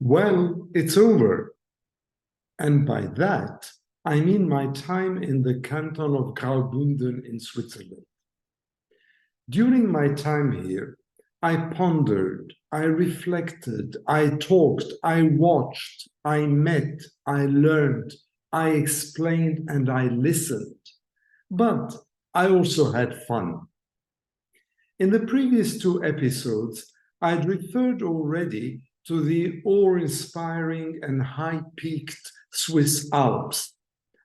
Well, it's over. And by that, I mean my time in the canton of Graubünden in Switzerland. During my time here, I pondered, I reflected, I talked, I watched, I met, I learned, I explained, and I listened. But I also had fun. In the previous two episodes, I'd referred already to the awe-inspiring and high-peaked Swiss Alps,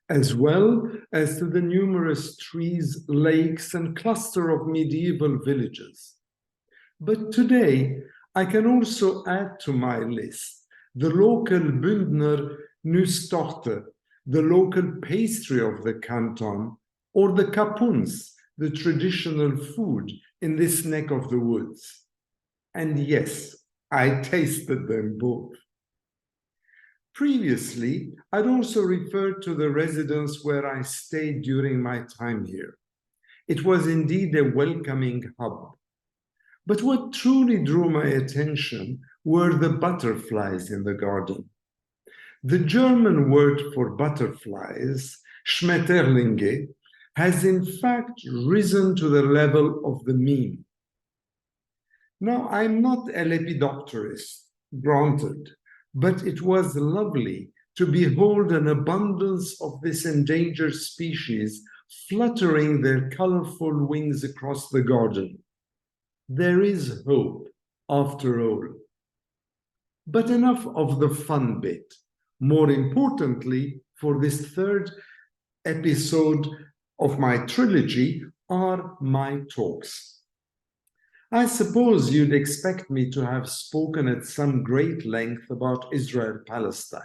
as well as to the numerous trees, lakes, and cluster of medieval villages. But today, I can also add to my list the local Bündner Nusstorte, the local pastry of the canton, or the Kapuns, the traditional food in this neck of the woods. And yes, I tasted them both. Previously, I'd also referred to the residence where I stayed during my time here. It was indeed a welcoming hub. But what truly drew my attention were the butterflies in the garden. The German word for butterflies, Schmetterlinge, has in fact risen to the level of the meme. Now, I'm not a lepidopterist, granted, but it was lovely to behold an abundance of this endangered species fluttering their colorful wings across the garden. There is hope, after all. But enough of the fun bit. More importantly, for this third episode of my trilogy are my talks. I suppose you'd expect me to have spoken at some great length about Israel-Palestine.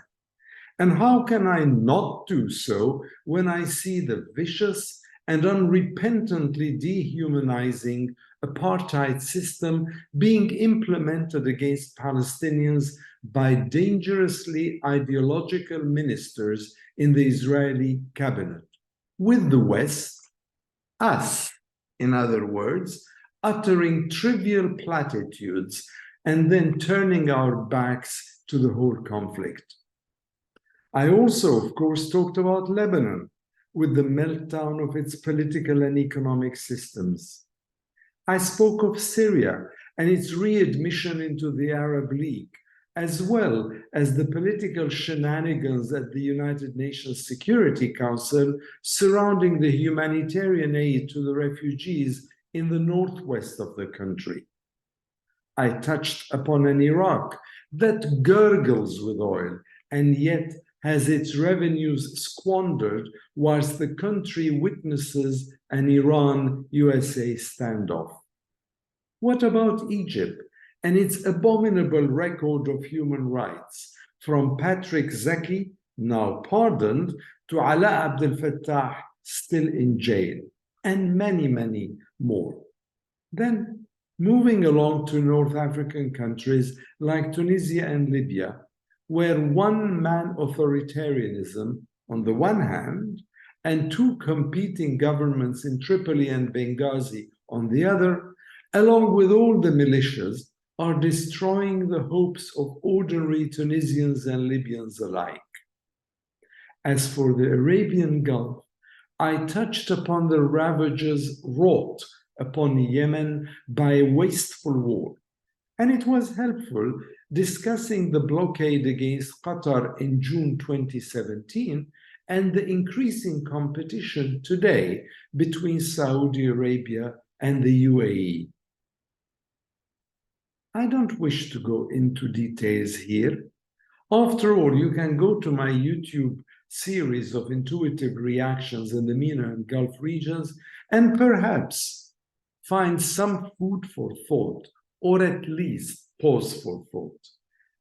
And how can I not do so when I see the vicious and unrepentantly dehumanizing apartheid system being implemented against Palestinians by dangerously ideological ministers in the Israeli cabinet, with the West, us, in other words, uttering trivial platitudes and then turning our backs to the whole conflict. I also, of course, talked about Lebanon with the meltdown of its political and economic systems. I spoke of Syria and its readmission into the Arab League, as well as the political shenanigans at the United Nations Security Council surrounding the humanitarian aid to the refugees in the northwest of the country. I touched upon an Iraq that gurgles with oil and yet has its revenues squandered whilst the country witnesses an Iran-USA standoff. What about Egypt and its abominable record of human rights, from Patrick Zaki, now pardoned, to Alaa Abdel Fattah, still in jail, and many, many more. Then, moving along to North African countries like Tunisia and Libya, where one-man authoritarianism, on the one hand, and two competing governments in Tripoli and Benghazi on the other, along with all the militias, are destroying the hopes of ordinary Tunisians and Libyans alike. As for the Arabian Gulf, I touched upon the ravages wrought upon Yemen by a wasteful war, and it was helpful discussing the blockade against Qatar in June 2017 and the increasing competition today between Saudi Arabia and the UAE. I don't wish to go into details here. After all, you can go to my YouTube series of intuitive reactions in the MENA and Gulf regions and perhaps find some food for thought, or at least pause for thought.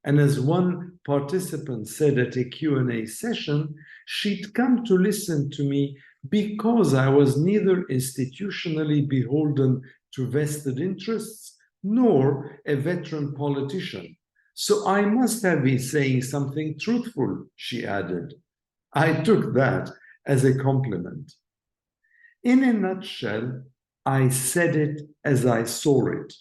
And as one participant said at a Q&A session, she'd come to listen to me because I was neither institutionally beholden to vested interests nor a veteran politician. So I must have been saying something truthful, she added. I took that as a compliment. In a nutshell, I said it as I saw it,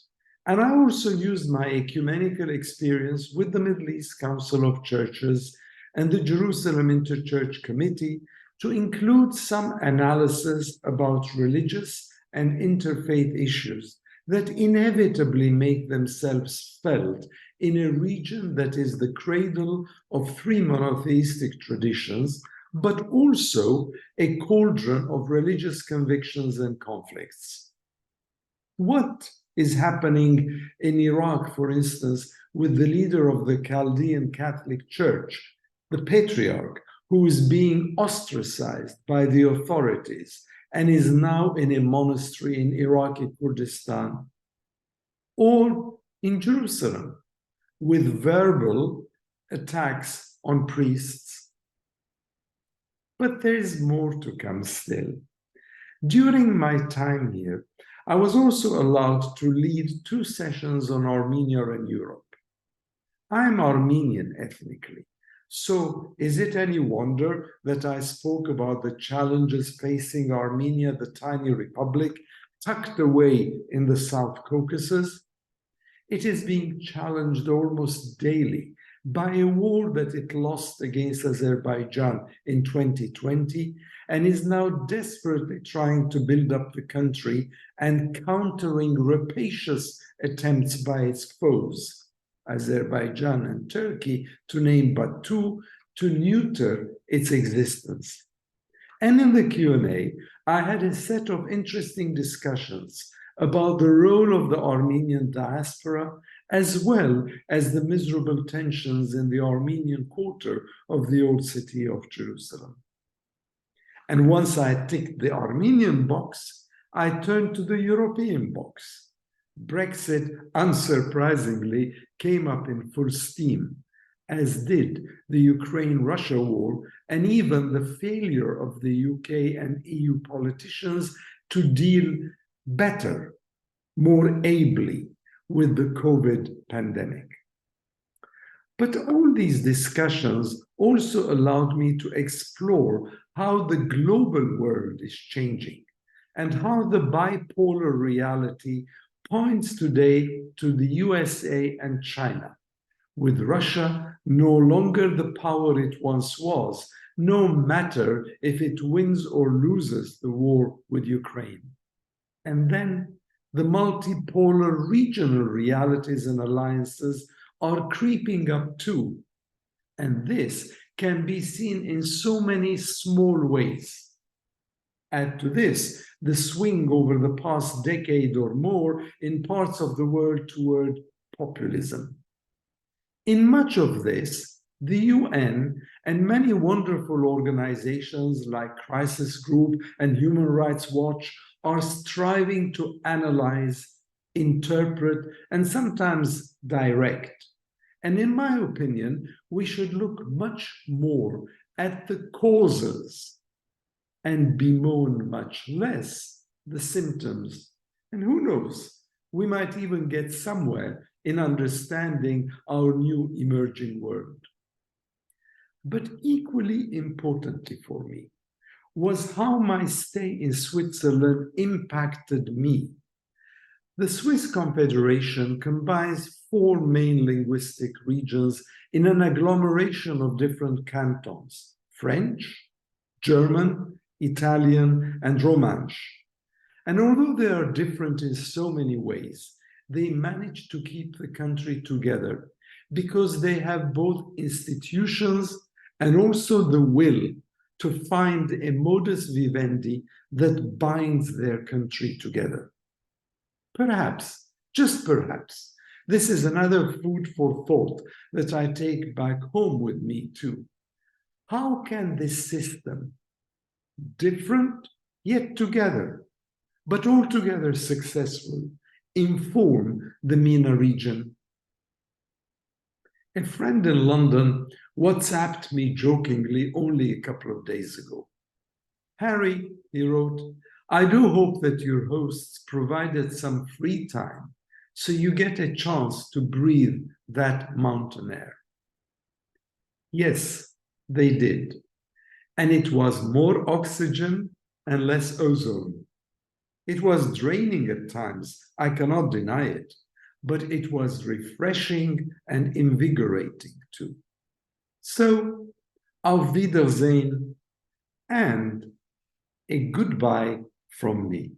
And I also used my ecumenical experience with the Middle East Council of Churches and the Jerusalem Interchurch Committee to include some analysis about religious and interfaith issues that inevitably make themselves felt in a region that is the cradle of three monotheistic traditions, but also a cauldron of religious convictions and conflicts. What is happening in Iraq, for instance, with the leader of the Chaldean Catholic Church, the patriarch, who is being ostracized by the authorities and is now in a monastery in Iraqi Kurdistan, or in Jerusalem, with verbal attacks on priests. But there is more to come still. During my time here, I was also allowed to lead 2 sessions on Armenia and Europe. I'm Armenian ethnically, so is it any wonder that I spoke about the challenges facing Armenia, the tiny republic, tucked away in the South Caucasus? It is being challenged almost daily by a war that it lost against Azerbaijan in 2020 and is now desperately trying to build up the country and countering rapacious attempts by its foes, Azerbaijan and Turkey, to name but 2, to neuter its existence. And in the Q&A, I had a set of interesting discussions about the role of the Armenian diaspora, as well as the miserable tensions in the Armenian quarter of the old city of Jerusalem. And once I ticked the Armenian box, I turned to the European box. Brexit, unsurprisingly, came up in full steam, as did the Ukraine-Russia war, and even the failure of the UK and EU politicians to deal better, more ably, with the COVID pandemic. But all these discussions also allowed me to explore how the global world is changing and how the bipolar reality points today to the USA and China, with Russia no longer the power it once was, no matter if it wins or loses the war with Ukraine. And then the multipolar regional realities and alliances are creeping up too. And this can be seen in so many small ways. Add to this the swing over the past decade or more in parts of the world toward populism. In much of this, the UN and many wonderful organizations like Crisis Group and Human Rights Watch are striving to analyze, interpret, and sometimes direct. And in my opinion, we should look much more at the causes and bemoan much less the symptoms. And who knows, we might even get somewhere in understanding our new emerging world. But equally importantly for me was how my stay in Switzerland impacted me. The Swiss Confederation combines 4 main linguistic regions in an agglomeration of different cantons: French, German, Italian, and Romansh. And although they are different in so many ways, they manage to keep the country together because they have both institutions and also the will to find a modus vivendi that binds their country together. Perhaps, just perhaps, this is another food for thought that I take back home with me too. How can this system, different yet together, but altogether successful, inform the MENA region? A friend in London WhatsApped me jokingly only a couple of days ago. "Harry," he wrote, "I do hope that your hosts provided some free time so you get a chance to breathe that mountain air." Yes, they did. And it was more oxygen and less ozone. It was draining at times, I cannot deny it, but it was refreshing and invigorating too. So, auf Wiedersehen and a goodbye from me.